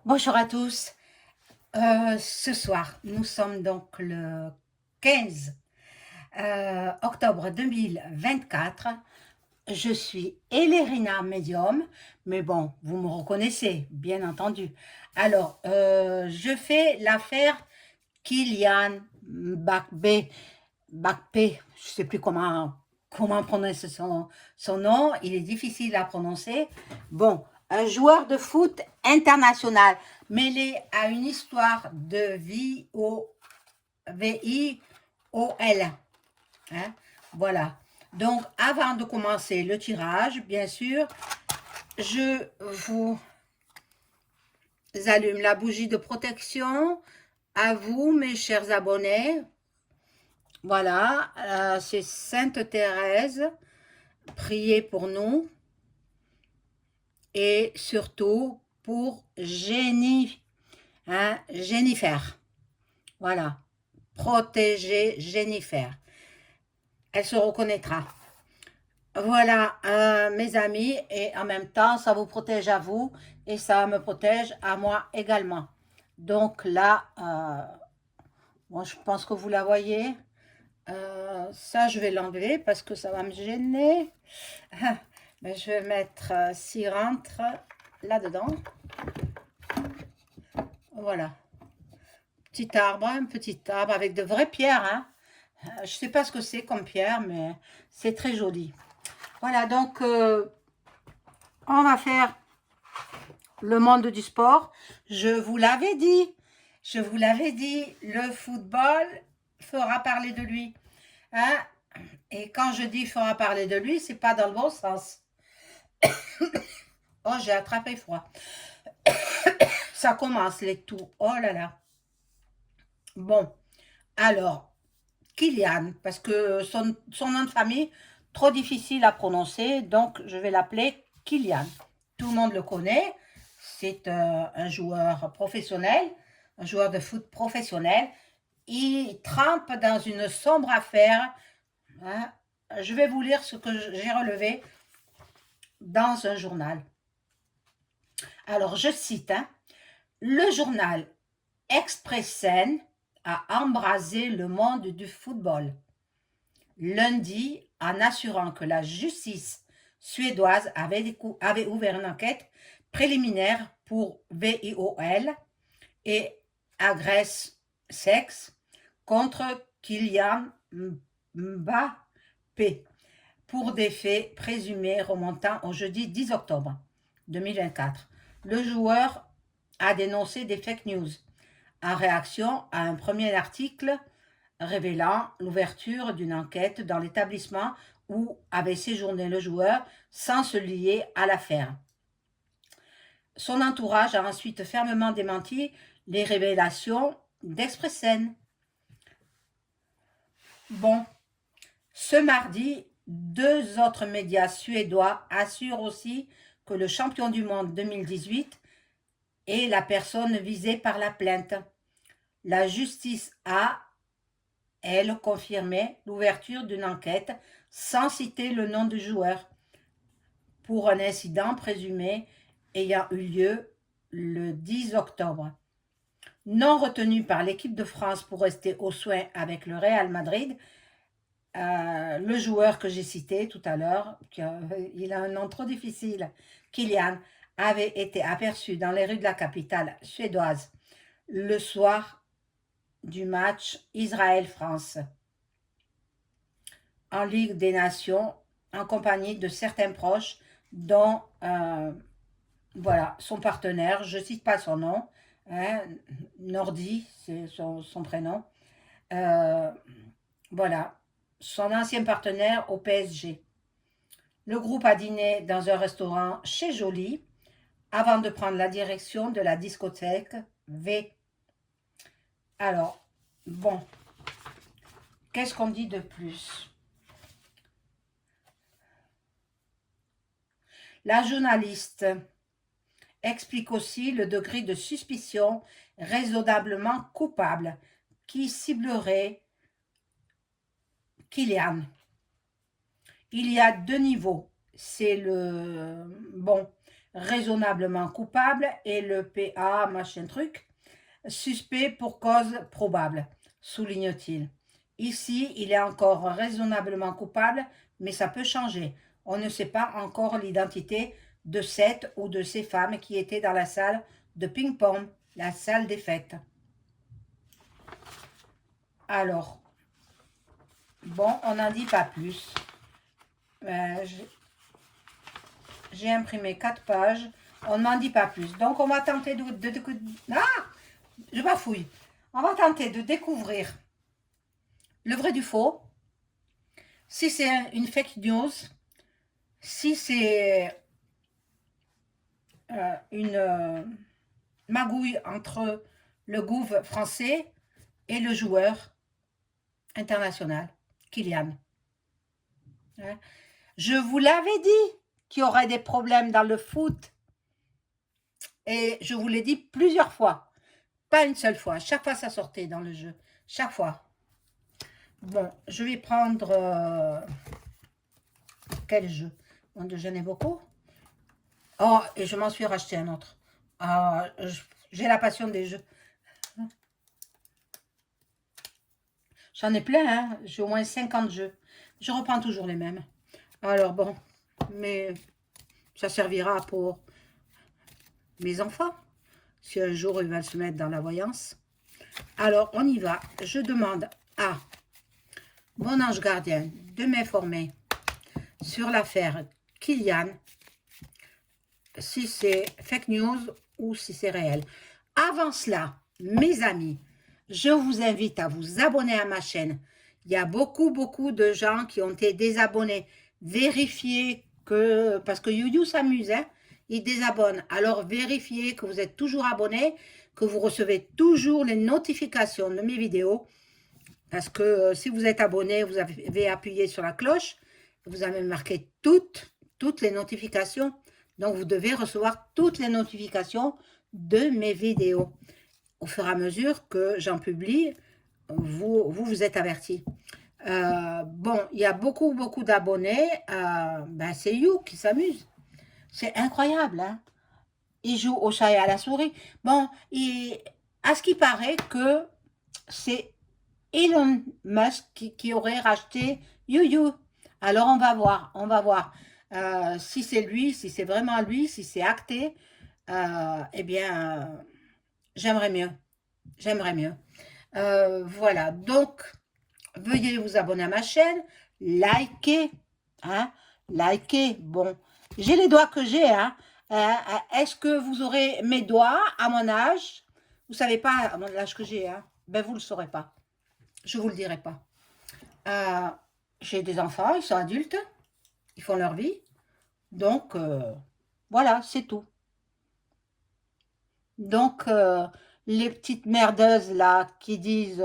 Bonjour à tous. Ce soir, nous sommes donc le 15 octobre 2024. Je suis Elérina Medium, mais bon, vous me reconnaissez, bien entendu. Alors, je fais l'affaire Kylian Mbappé. Mbappé, je ne sais plus comment prononcer son nom, il est difficile à prononcer. Bon, un joueur de foot international mêlé à une histoire de VIOL. Hein? Voilà. Donc, avant de commencer le tirage, bien sûr, je vous allume la bougie de protection à vous, mes chers abonnés. Voilà, c'est Sainte Thérèse. Priez pour nous et surtout pour Jennifer. Voilà, protéger Jennifer. Elle se reconnaîtra. Voilà, mes amis, et en même temps, ça vous protège à vous et ça me protège à moi également. Donc là, bon, je pense que vous la voyez. Ça, je vais l'enlever parce que ça va me gêner. Mais je vais mettre s'il rentre là-dedans. Voilà. Un petit arbre avec de vraies pierres. Hein. Je ne sais pas ce que c'est comme pierre, mais c'est très joli. Voilà, donc on va faire le monde du sport. Je vous l'avais dit. Je vous l'avais dit, le football fera parler de lui. Hein. Et quand je dis fera parler de lui, c'est pas dans le bon sens. Oh, j'ai attrapé froid. Ça commence les tours. Oh là là. Bon, alors, Kylian, parce que son nom de famille, trop difficile à prononcer, donc je vais l'appeler Kylian. Tout le monde le connaît, c'est un joueur professionnel, un joueur de foot professionnel. Il trempe dans une sombre affaire. Hein. Je vais vous lire ce que j'ai relevé dans un journal. Alors, je cite, hein, le journal Expressen a embrasé le monde du football. Lundi, en assurant que la justice suédoise avait ouvert une enquête préliminaire pour VIOL et agresse sexe contre Kylian Mbappé pour des faits présumés remontant au jeudi 10 octobre 2024. Le joueur a dénoncé des fake news en réaction à un premier article révélant l'ouverture d'une enquête dans l'établissement où avait séjourné le joueur sans se lier à l'affaire. Son entourage a ensuite fermement démenti les révélations d'Expressen. Bon, ce mardi, deux autres médias suédois assurent aussi que le champion du monde 2018 est la personne visée par la plainte. La justice a, elle, confirmé l'ouverture d'une enquête sans citer le nom du joueur pour un incident présumé ayant eu lieu le 10 octobre. Non retenu par l'équipe de France pour rester aux soins avec le Real Madrid, le joueur que j'ai cité tout à l'heure, il a un nom trop difficile, Kylian, avait été aperçu dans les rues de la capitale suédoise le soir du match Israël-France en Ligue des Nations en compagnie de certains proches dont voilà, son partenaire, je ne cite pas son nom, hein, Nordi, c'est son prénom, voilà, son ancien partenaire au PSG. Le groupe a dîné dans un restaurant chez Joly avant de prendre la direction de la discothèque V. Alors, bon, qu'est-ce qu'on dit de plus? La journaliste explique aussi le degré de suspicion raisonnablement coupable qui ciblerait Kylian. Il y a deux niveaux. C'est le... Bon, raisonnablement coupable et le PA, machin truc, suspect pour cause probable, souligne-t-il. Ici, il est encore raisonnablement coupable, mais ça peut changer. On ne sait pas encore l'identité de cette ou de ces femmes qui étaient dans la salle de ping-pong, la salle des fêtes. Alors, bon, on n'en dit pas plus. J'ai imprimé 4 pages. On n'en dit pas plus. Donc, on va tenter ah, je bafouille. On va tenter de découvrir le vrai du faux. Si c'est une fake news, si c'est une magouille entre le gouv français et le joueur international, Kylian. Hein? Je vous l'avais dit qu'il y aurait des problèmes dans le foot. Et je vous l'ai dit plusieurs fois. Pas une seule fois. Chaque fois, ça sortait dans le jeu. Chaque fois. Bon, je vais prendre... quel jeu? J'en ai beaucoup. Oh, et je m'en suis racheté un autre. J'ai la passion des jeux. J'en ai plein, hein. J'ai au moins 50 jeux. Je reprends toujours les mêmes. Alors bon, mais ça servira pour mes enfants. Si un jour ils veulent se mettre dans la voyance. Alors, on y va. Je demande à mon ange gardien de m'informer sur l'affaire Kylian, si c'est fake news ou si c'est réel. Avant cela, mes amis, je vous invite à vous abonner à ma chaîne. Il y a beaucoup de gens qui ont été désabonnés. Vérifiez que, parce que YouYou s'amuse, hein, il désabonne. Alors vérifiez que vous êtes toujours abonné, que vous recevez toujours les notifications de mes vidéos. Parce que si vous êtes abonné, vous avez appuyé sur la cloche, vous avez marqué toutes les notifications. Donc, vous devez recevoir toutes les notifications de mes vidéos. Au fur et à mesure que j'en publie, vous êtes avertis. Bon, il y a beaucoup d'abonnés. Ben, c'est You qui s'amuse. C'est incroyable, hein? Il joue au chat et à la souris. Bon, à ce qui paraît que c'est Elon Musk qui aurait racheté YouYou. Alors on va voir si c'est lui, si c'est vraiment lui, si c'est acté. Eh bien, j'aimerais mieux. Voilà, donc veuillez vous abonner à ma chaîne, liker, hein, liker. Bon, j'ai les doigts que j'ai, hein. Est-ce que vous aurez mes doigts à mon âge? Vous savez pas à mon âge que j'ai, hein. Ben vous le saurez pas. Je vous le dirai pas. J'ai des enfants, ils sont adultes, ils font leur vie. Donc, voilà, c'est tout. Donc, les petites merdeuses là qui disent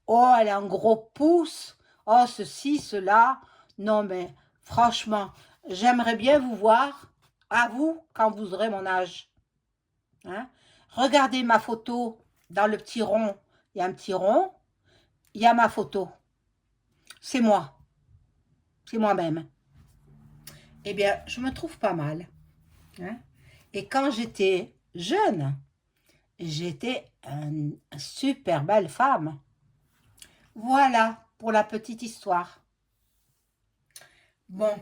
oh, elle a un gros pouce, oh, ceci, cela. Non, mais franchement, j'aimerais bien vous voir, à vous, quand vous aurez mon âge. Hein? Regardez ma photo dans le petit rond. Il y a un petit rond, il y a ma photo. C'est moi. C'est moi-même. Eh bien, je me trouve pas mal. Hein? Et quand j'étais jeune, j'étais une super belle femme. Voilà pour la petite histoire. Bon,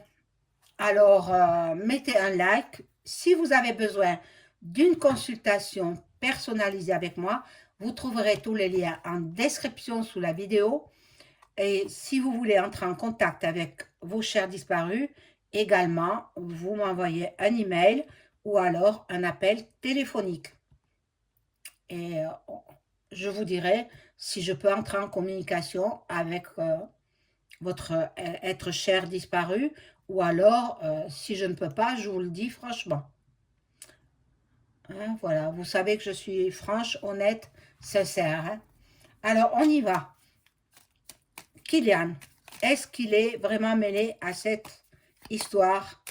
alors mettez un like. Si vous avez besoin d'une consultation personnalisée avec moi, vous trouverez tous les liens en description sous la vidéo. Et si vous voulez entrer en contact avec vos chers disparus, également, vous m'envoyez un email ou alors un appel téléphonique. Et je vous dirai si je peux entrer en communication avec votre être cher disparu ou alors, si je ne peux pas, je vous le dis franchement. Hein, voilà, vous savez que je suis franche, honnête, sincère. Hein. Alors, on y va. Kylian, est-ce qu'il est vraiment mêlé à cette histoire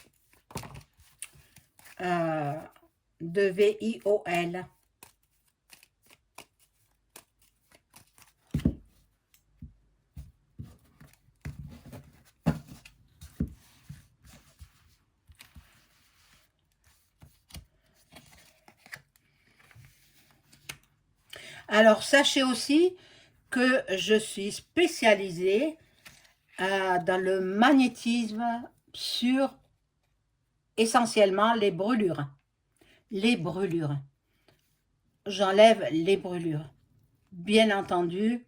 de VIOL? Alors, sachez aussi que je suis spécialisée dans le magnétisme sur essentiellement les brûlures. Les brûlures. J'enlève les brûlures. Bien entendu,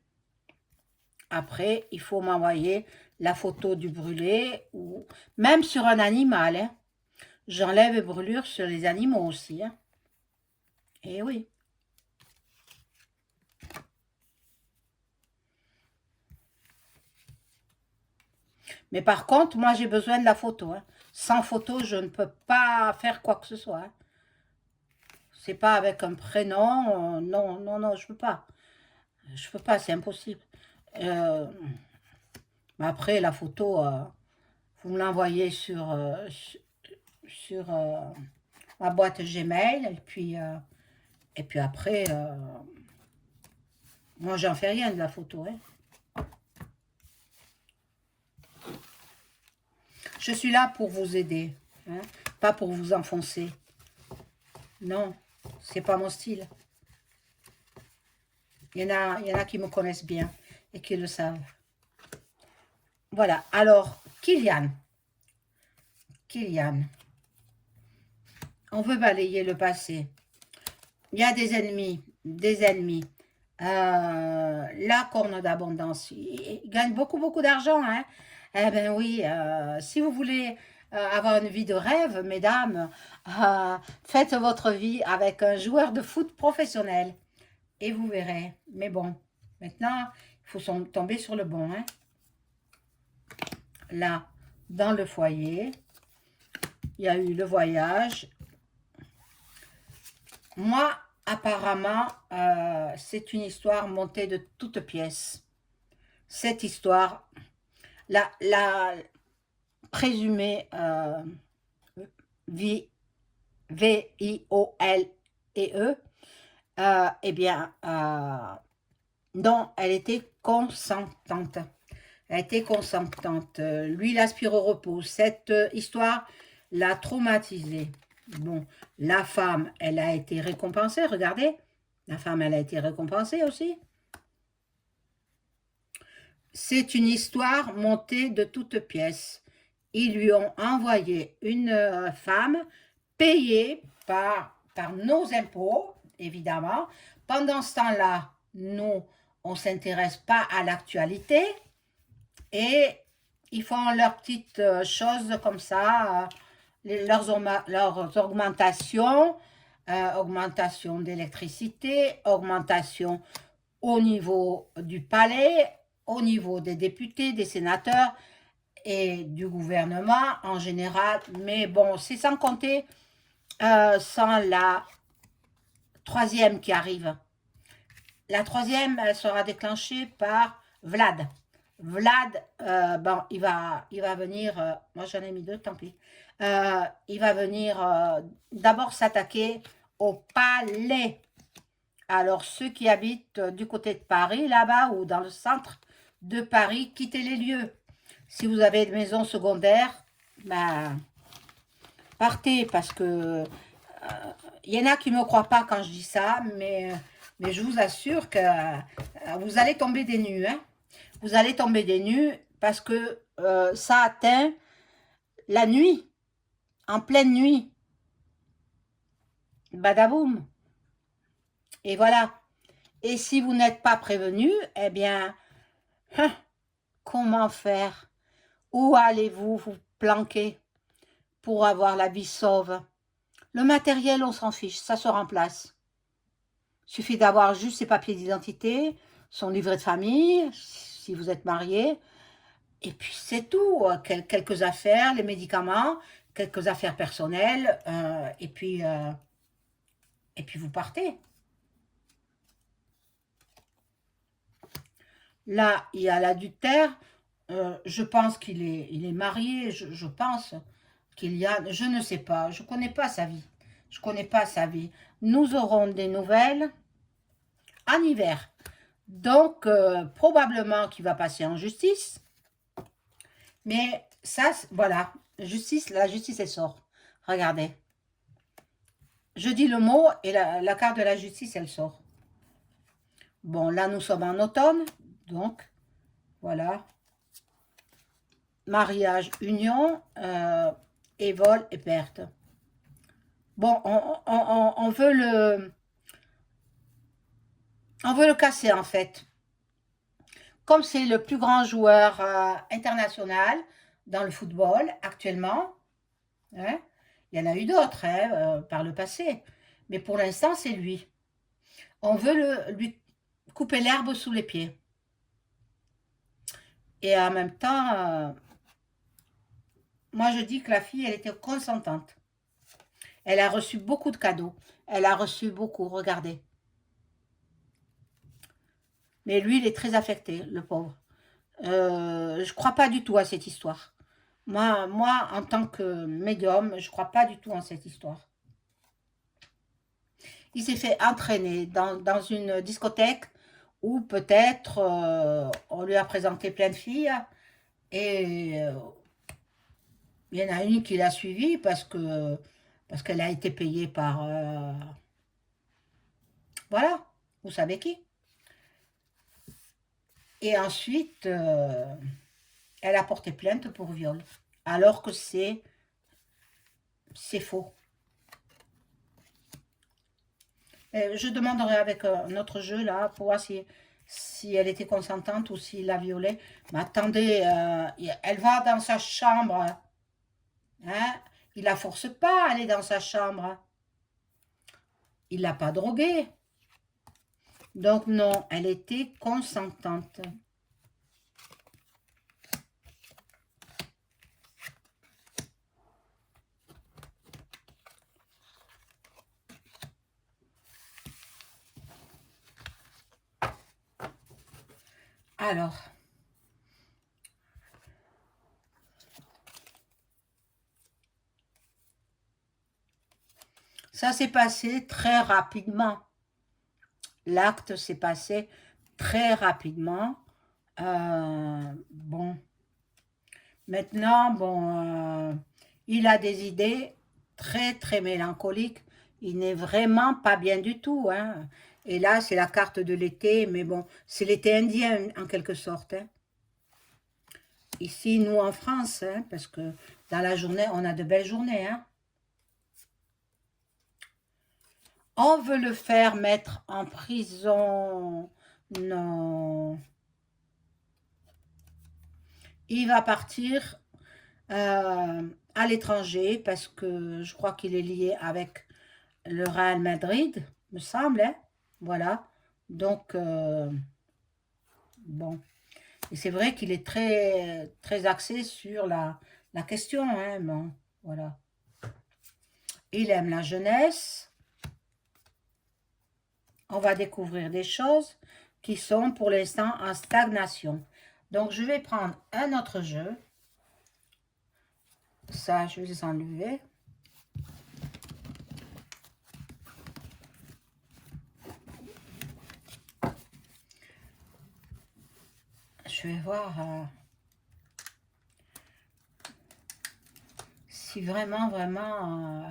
après, il faut m'envoyer la photo du brûlé ou même sur un animal. Hein. J'enlève les brûlures sur les animaux aussi. Hein. Et oui. Mais par contre, moi, j'ai besoin de la photo. Hein. Sans photo, je ne peux pas faire quoi que ce soit. Hein. C'est pas avec un prénom. Non, non, non, je peux pas. Je peux pas, c'est impossible. Euh, après, la photo, vous me l'envoyez sur ma boîte Gmail. Et puis après, moi, j'en fais rien de la photo. Hein. Je suis là pour vous aider, hein, pas pour vous enfoncer. Non, c'est pas mon style. Il y en a qui me connaissent bien et qui le savent. Voilà, alors, Kylian, on veut balayer le passé. Il y a des ennemis, des ennemis. La corne d'abondance, il gagne beaucoup, beaucoup d'argent. Hein. Eh bien oui, si vous voulez avoir une vie de rêve, mesdames, faites votre vie avec un joueur de foot professionnel. Et vous verrez. Mais bon, maintenant, il faut tomber sur le bon. Hein. Là, dans le foyer, il y a eu le voyage. Moi, apparemment, c'est une histoire montée de toutes pièces. Cette histoire, la présumée V-I-O-L-E, eh bien, non, elle était consentante. Elle était consentante. Lui, il aspire au repos. Cette histoire l'a traumatisé. Bon, la femme, elle a été récompensée, regardez. La femme, elle a été récompensée aussi. C'est une histoire montée de toutes pièces. Ils lui ont envoyé une femme payée par nos impôts, évidemment. Pendant ce temps-là, nous, on ne s'intéresse pas à l'actualité et ils font leurs petites choses comme ça, leurs augmentations, augmentation d'électricité, augmentation au niveau du palais, au niveau des députés, des sénateurs et du gouvernement en général. Mais bon, c'est sans compter sans la troisième qui arrive. La troisième, elle sera déclenchée par Vlad. Vlad, bon, il va venir, moi j'en ai mis deux, tant pis. Il va venir d'abord s'attaquer au palais. Alors, ceux qui habitent du côté de Paris, là-bas, ou dans le centre de Paris, quittez les lieux. Si vous avez des maisons secondaires, ben, partez, parce que il y en a qui ne me croient pas quand je dis ça, mais je vous assure que vous allez tomber des nues. Hein. Vous allez tomber des nues parce que ça atteint la nuit, en pleine nuit. Badaboum. Et voilà. Et si vous n'êtes pas prévenu, eh bien, comment faire? Où allez-vous vous planquer pour avoir la vie sauve? Le matériel, on s'en fiche, ça se remplace. Il suffit d'avoir juste ses papiers d'identité, son livret de famille, si vous êtes marié, et puis c'est tout. Quelques affaires, les médicaments, quelques affaires personnelles, et puis vous partez. Là, il y a l'adultère. Je pense qu'il est marié. Je pense qu'il y a... Je ne sais pas. Je ne connais pas sa vie. Je ne connais pas sa vie. Nous aurons des nouvelles en hiver. Donc, probablement qu'il va passer en justice. Mais ça, voilà. La justice, elle sort. Regardez. Je dis le mot et la carte de la justice, elle sort. Bon, là, nous sommes en automne, donc, voilà. Mariage, union, et vol et perte. Bon, on veut le casser, en fait. Comme c'est le plus grand joueur international dans le football actuellement, hein, il y en a eu d'autres hein, par le passé, mais pour l'instant, c'est lui. On veut lui couper l'herbe sous les pieds. Et en même temps, moi je dis que la fille, elle était consentante. Elle a reçu beaucoup de cadeaux. Elle a reçu beaucoup, regardez. Mais lui, il est très affecté, le pauvre. Je crois pas du tout à cette histoire. Moi, en tant que médium, je crois pas du tout en cette histoire. Il s'est fait entraîner dans une discothèque où peut-être on lui a présenté plein de filles et il y en a une qui l'a suivi parce qu'elle a été payée par voilà, vous savez qui. Et ensuite, elle a porté plainte pour viol, alors que c'est faux. Je demanderai avec un autre jeu là pour voir si elle était consentante ou s'il la violée. Mais attendez, elle va dans sa chambre, hein? Il la force pas à aller dans sa chambre. Il l'a pas droguée. Donc non, elle était consentante. Alors, ça s'est passé très rapidement. L'acte s'est passé très rapidement. Bon, maintenant, bon, il a des idées très, très mélancoliques. Il n'est vraiment pas bien du tout, hein. Et là, c'est la carte de l'été, mais bon, c'est l'été indien en quelque sorte, hein. Ici, nous en France, hein, parce que dans la journée, on a de belles journées, hein. On veut le faire mettre en prison. Non. Il va partir à l'étranger parce que je crois qu'il est lié avec le Real Madrid, me semble, hein. Voilà. Donc, bon. Et c'est vrai qu'il est très, très axé sur la question, hein. Bon, voilà. Il aime la jeunesse. On va découvrir des choses qui sont pour l'instant en stagnation. Donc, je vais prendre un autre jeu. Ça, je vais les enlever. Je vais voir si vraiment, vraiment,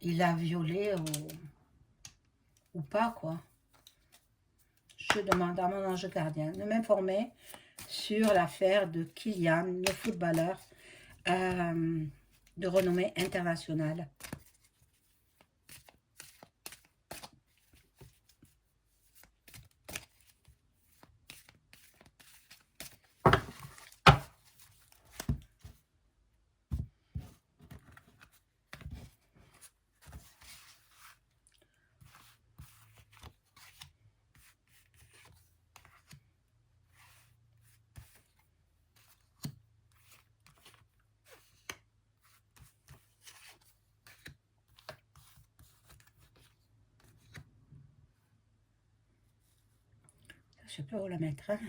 il a violé ou pas, quoi. Je demande à mon ange gardien de m'informer sur l'affaire de Kylian, le footballeur de renommée internationale. Je sais pas où la mettre, hein,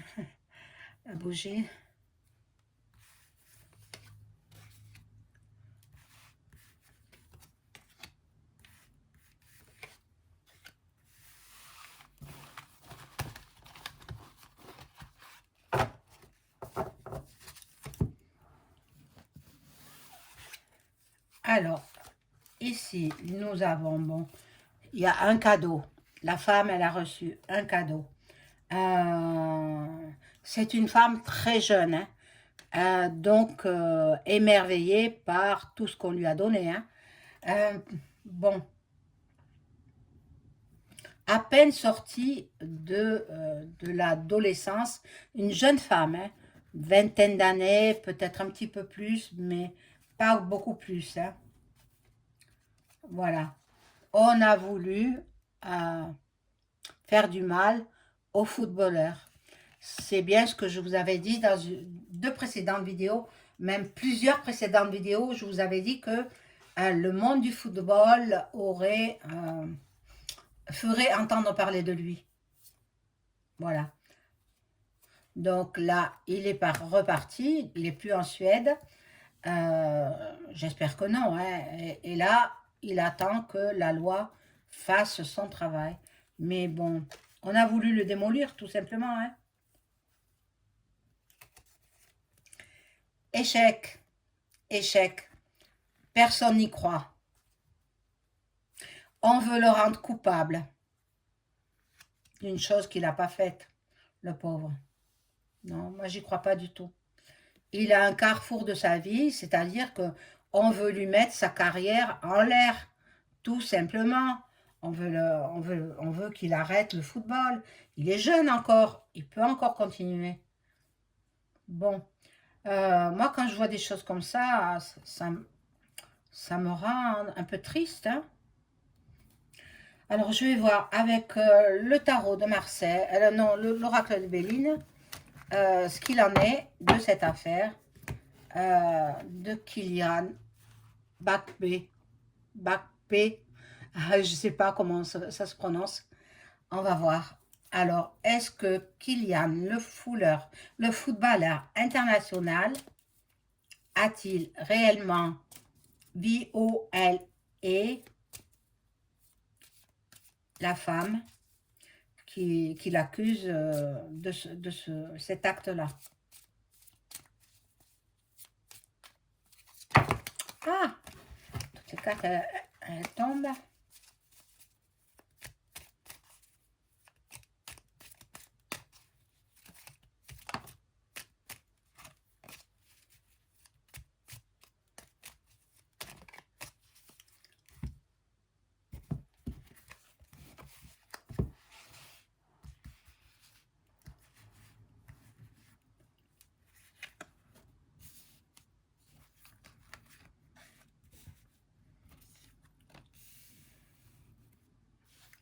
à bouger. Alors, ici, nous avons, bon, Il y a un cadeau. La femme, elle a reçu un cadeau. Euh, c'est une femme très jeune, hein, donc émerveillée par tout ce qu'on lui a donné, hein. Euh, bon, à peine sortie de l'adolescence, une jeune femme, hein, vingtaine d'années, peut-être un petit peu plus, mais pas beaucoup plus, hein. Voilà. On a voulu euh, faire du mal aux footballeurs. C'est bien ce que je vous avais dit dans deux précédentes vidéos, même plusieurs précédentes vidéos, je vous avais dit que le monde du football ferait entendre parler de lui. Voilà. Donc là, il est reparti, il n'est plus en Suède. Euh, J'espère que non, hein. Et là, il attend que la loi fasse son travail. Mais bon, on a voulu le démolir, tout simplement, hein. Échec, échec. Personne n'y croit. On veut le rendre coupable d'une chose qu'il n'a pas faite, le pauvre. Non, moi, j'y crois pas du tout. Il a un carrefour de sa vie, c'est-à-dire que on veut lui mettre sa carrière en l'air, tout simplement. On veut qu'il arrête le football. Il est jeune encore, il peut encore continuer. Bon, moi quand je vois des choses comme ça me rend un peu triste, hein. Alors je vais voir avec le tarot de Marseille, non, l'oracle de Béline, ce qu'il en est de cette affaire de Kylian Mbappé. Mbappé, je ne sais pas comment ça se prononce. On va voir. Alors, est-ce que Kylian, le footballeur international, a-t-il réellement violé la femme qui l'accuse cet acte-là? Ah, toutes les cartes, elles tombent.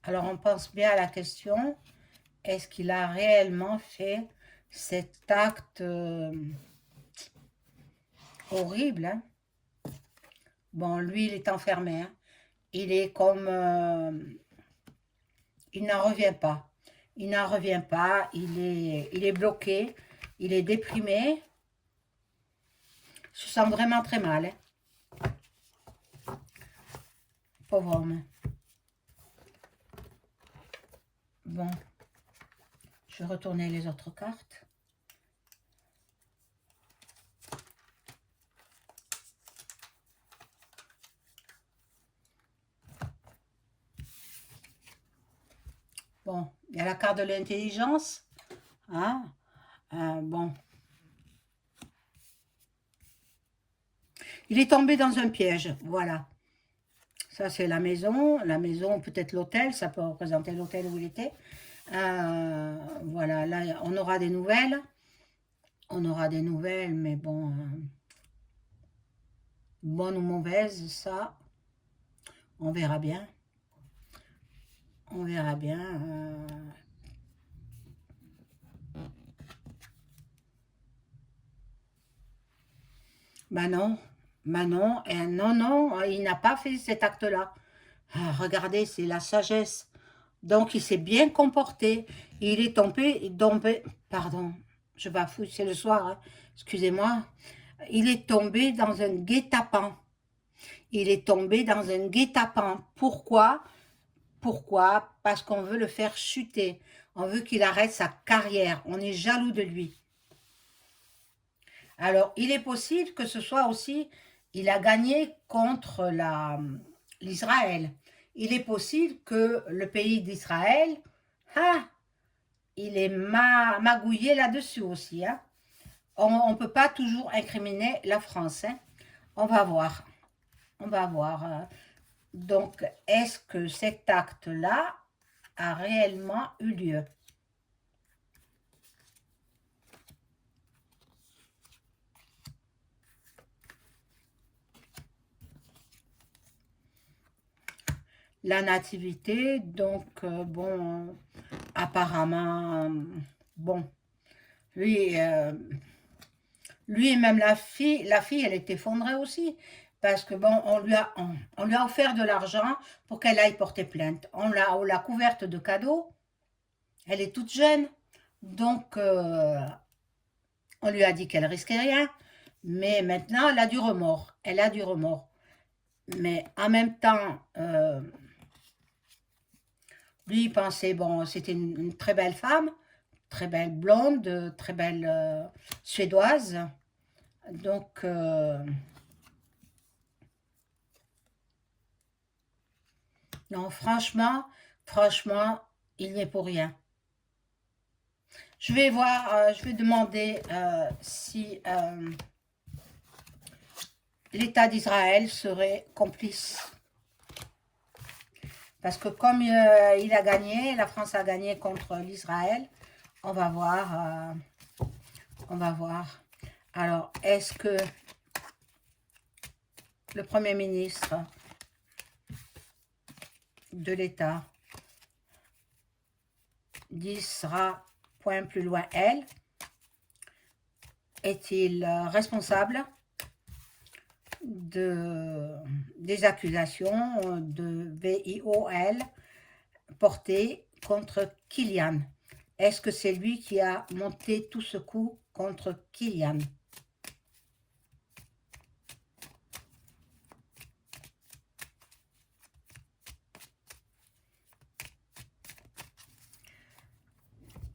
Alors, on pense bien à la question, est-ce qu'il a réellement fait cet acte horrible, hein? Bon, lui, il est enfermé, hein. Il est comme... il n'en revient pas. Il n'en revient pas, il est bloqué, il est déprimé. Il se sent vraiment très mal, hein. Pauvre homme. Bon, je vais retourner les autres cartes. Bon, il y a la carte de l'intelligence, hein. Bon. Il est tombé dans un piège, voilà. Ça, c'est la maison, peut-être l'hôtel, ça peut représenter l'hôtel où il était. Voilà, là, on aura des nouvelles. On aura des nouvelles, mais bon, bonnes ou mauvaises, ça, on verra bien. On verra bien. Non, non, non, non, il n'a pas fait cet acte-là. Regardez, c'est la sagesse. Donc, il s'est bien comporté. Il est tombé, pardon, je bafouille, c'est le soir, hein, excusez-moi. Il est tombé dans un guet-apens. Il est tombé dans un guet-apens. Pourquoi? Pourquoi? Parce qu'on veut le faire chuter. On veut qu'il arrête sa carrière. On est jaloux de lui. Alors, il est possible que ce soit aussi, il a gagné contre l'Israël. il est possible que le pays d'Israël, ah, il est magouillé là-dessus aussi, hein. On ne peut pas toujours incriminer la France, hein. On va voir, on va voir. Donc, est-ce que cet acte-là a réellement eu lieu? La nativité, donc, bon, apparemment, bon, lui, lui et même la fille, elle est effondrée aussi. Parce que bon, on lui a offert de l'argent pour qu'elle aille porter plainte. On l'a couverte de cadeaux. Elle est toute jeune. Donc, on lui a dit qu'elle risquait rien. Mais maintenant, elle a du remords. Elle a du remords. Mais en même temps, lui, il pensait, bon, c'était une très belle femme, très belle blonde, très belle suédoise. Donc, non, franchement, il n'y est pour rien. Je vais voir, je vais demander si l'État d'Israël serait complice. Parce que comme il a gagné, la France a gagné contre l'Israël, on va voir, on va voir. Alors, est-ce que le Premier ministre de l'État d'Israël, point plus loin, elle, est-il responsable des accusations de VIOL portées contre Kylian? Est-ce que c'est lui qui a monté tout ce coup contre Kylian?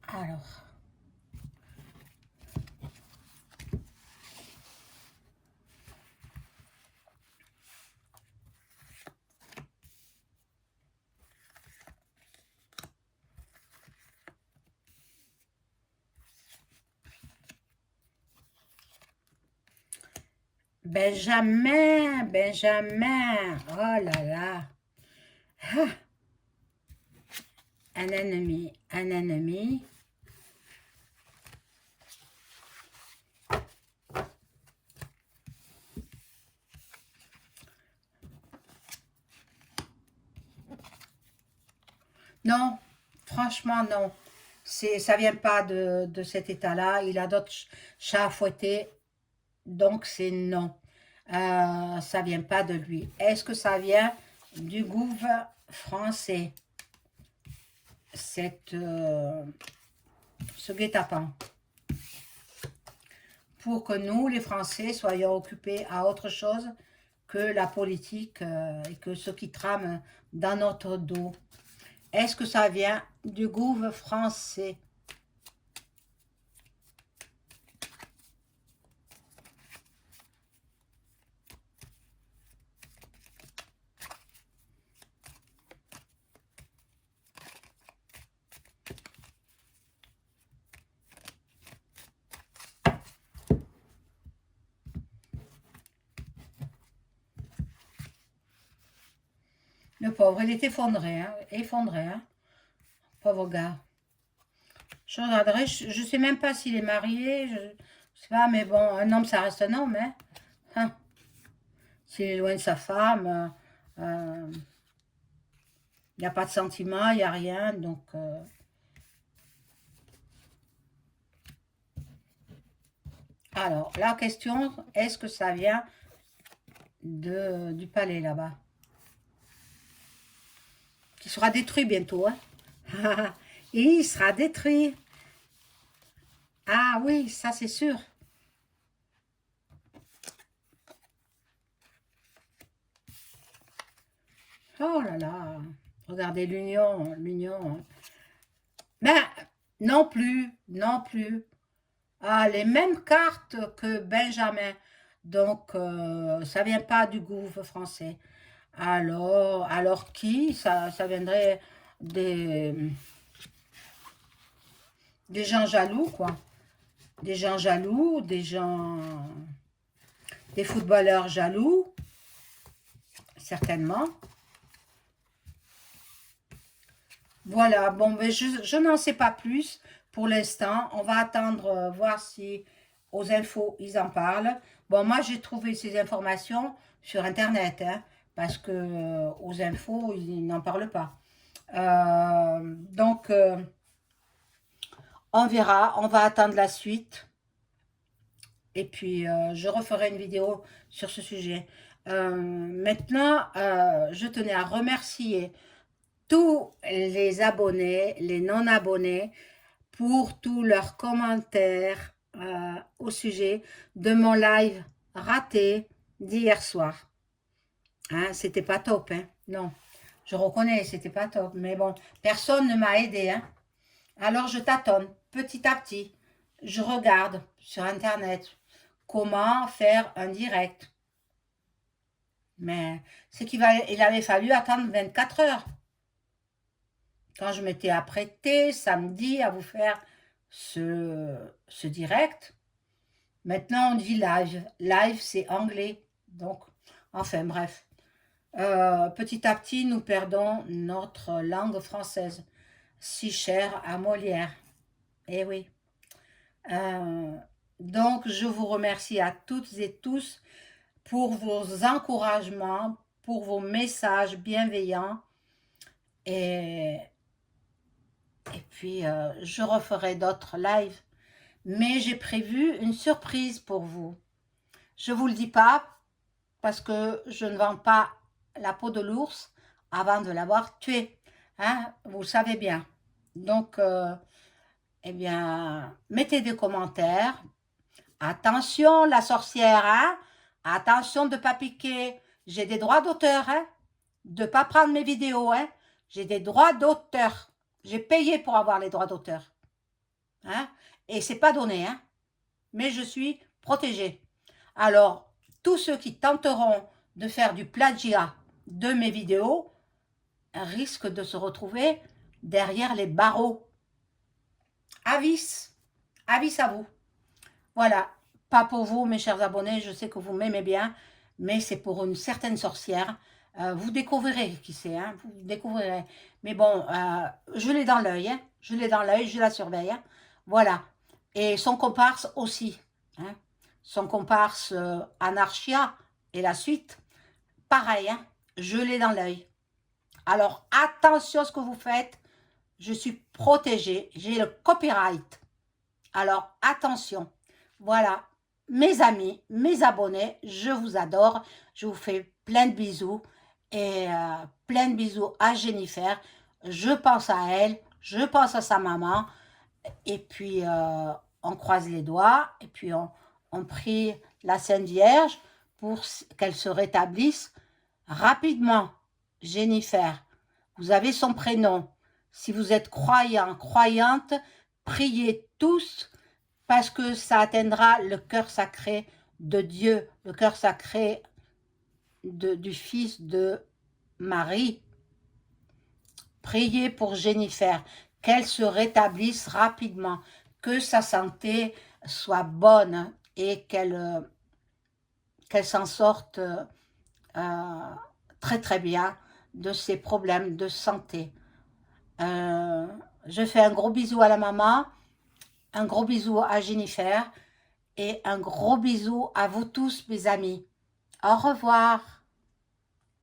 Alors, Benjamin, oh là là, ah, un ennemi. Non, franchement, non. Ça vient pas de cet état-là. Il a d'autres chats à fouetter, donc c'est non. Ça vient pas de lui. Est-ce que ça vient du gouvernement français, ce guet-apens, pour que nous, les Français, soyons occupés à autre chose que la politique et que ce qui trame dans notre dos? Est-ce que ça vient du gouvernement français? Le pauvre, il est effondré, hein, effondré, hein, pauvre gars. Je regarderai, je sais même pas s'il est marié, je sais pas, mais bon, un homme, ça reste un homme, hein. Hein. S'il est loin de sa femme, il n'y a pas de sentiment, il n'y a rien, donc... Alors, la question, est-ce que ça vient du palais là-bas? Qui sera détruit bientôt, hein? Il sera détruit. Ah oui, ça c'est sûr. Oh là là, regardez l'union. Ben, non plus, non plus. Ah, les mêmes cartes que Benjamin. Donc, ça vient pas du gouvernement français. Alors, Alors qui? Ça viendrait des gens jaloux, quoi. Des gens jaloux, des footballeurs jaloux, certainement. Voilà, bon, ben je n'en sais pas plus pour l'instant. On va attendre, voir si aux infos, ils en parlent. Bon, moi, j'ai trouvé ces informations sur Internet, hein, parce que aux infos, ils n'en parlent pas. Donc, on verra, on va attendre la suite. Et puis, je referai une vidéo sur ce sujet. Maintenant, je tenais à remercier tous les abonnés, les non-abonnés, pour tous leurs commentaires au sujet de mon live raté d'hier soir. Hein, c'était pas top, hein? Non, je reconnais, c'était pas top. Mais bon, personne ne m'a aidé, hein? Alors je tâtonne petit à petit. Je regarde sur Internet comment faire un direct. Mais c'est il avait fallu attendre 24 heures. Quand je m'étais apprêtée samedi à vous faire ce direct, maintenant on dit live. Live, c'est anglais. Donc, enfin bref. Petit à petit, nous perdons notre langue française, si chère à Molière. Eh oui. Donc, je vous remercie à toutes et tous pour vos encouragements, pour vos messages bienveillants. Et puis, je referai d'autres lives. Mais j'ai prévu une surprise pour vous. Je ne vous le dis pas parce que je ne vends pas la peau de l'ours avant de l'avoir tué. Hein, vous le savez bien. Donc, eh bien, mettez des commentaires. Attention, la sorcière, hein? Attention de ne pas piquer. J'ai des droits d'auteur, hein? De ne pas prendre mes vidéos, hein? J'ai des droits d'auteur. J'ai payé pour avoir les droits d'auteur. Hein? Et c'est pas donné, hein? Mais je suis protégée. Alors, tous ceux qui tenteront de faire du plagiat de mes vidéos risquent de se retrouver derrière les barreaux. Avis à vous. Voilà, pas pour vous, mes chers abonnés, je sais que vous m'aimez bien, mais c'est pour une certaine sorcière. Vous découvrirez qui c'est, hein, vous découvrirez. Mais bon, je l'ai dans l'œil, hein, je l'ai dans l'œil, je la surveille. Hein, voilà. Et son comparse aussi. Hein, son comparse Anarchia et la suite, pareil, hein, je l'ai dans l'œil. Alors, attention à ce que vous faites. Je suis protégée, j'ai le copyright. Alors, attention. Voilà, mes amis, mes abonnés, je vous adore. Je vous fais plein de bisous. Et plein de bisous à Jennifer. Je pense à elle, je pense à sa maman. Et puis, on croise les doigts. Et puis, on prie la Sainte Vierge pour qu'elle se rétablisse rapidement. Jennifer, vous avez son prénom. Si vous êtes croyant, croyante, priez tous parce que ça atteindra le cœur sacré de Dieu, le cœur sacré du Fils de Marie. Priez pour Jennifer, qu'elle se rétablisse rapidement, que sa santé soit bonne et qu'elle s'en sorte très très bien de ses problèmes de santé. Je fais un gros bisou à la maman, un gros bisou à Jennifer et un gros bisou à vous tous mes amis. Au revoir.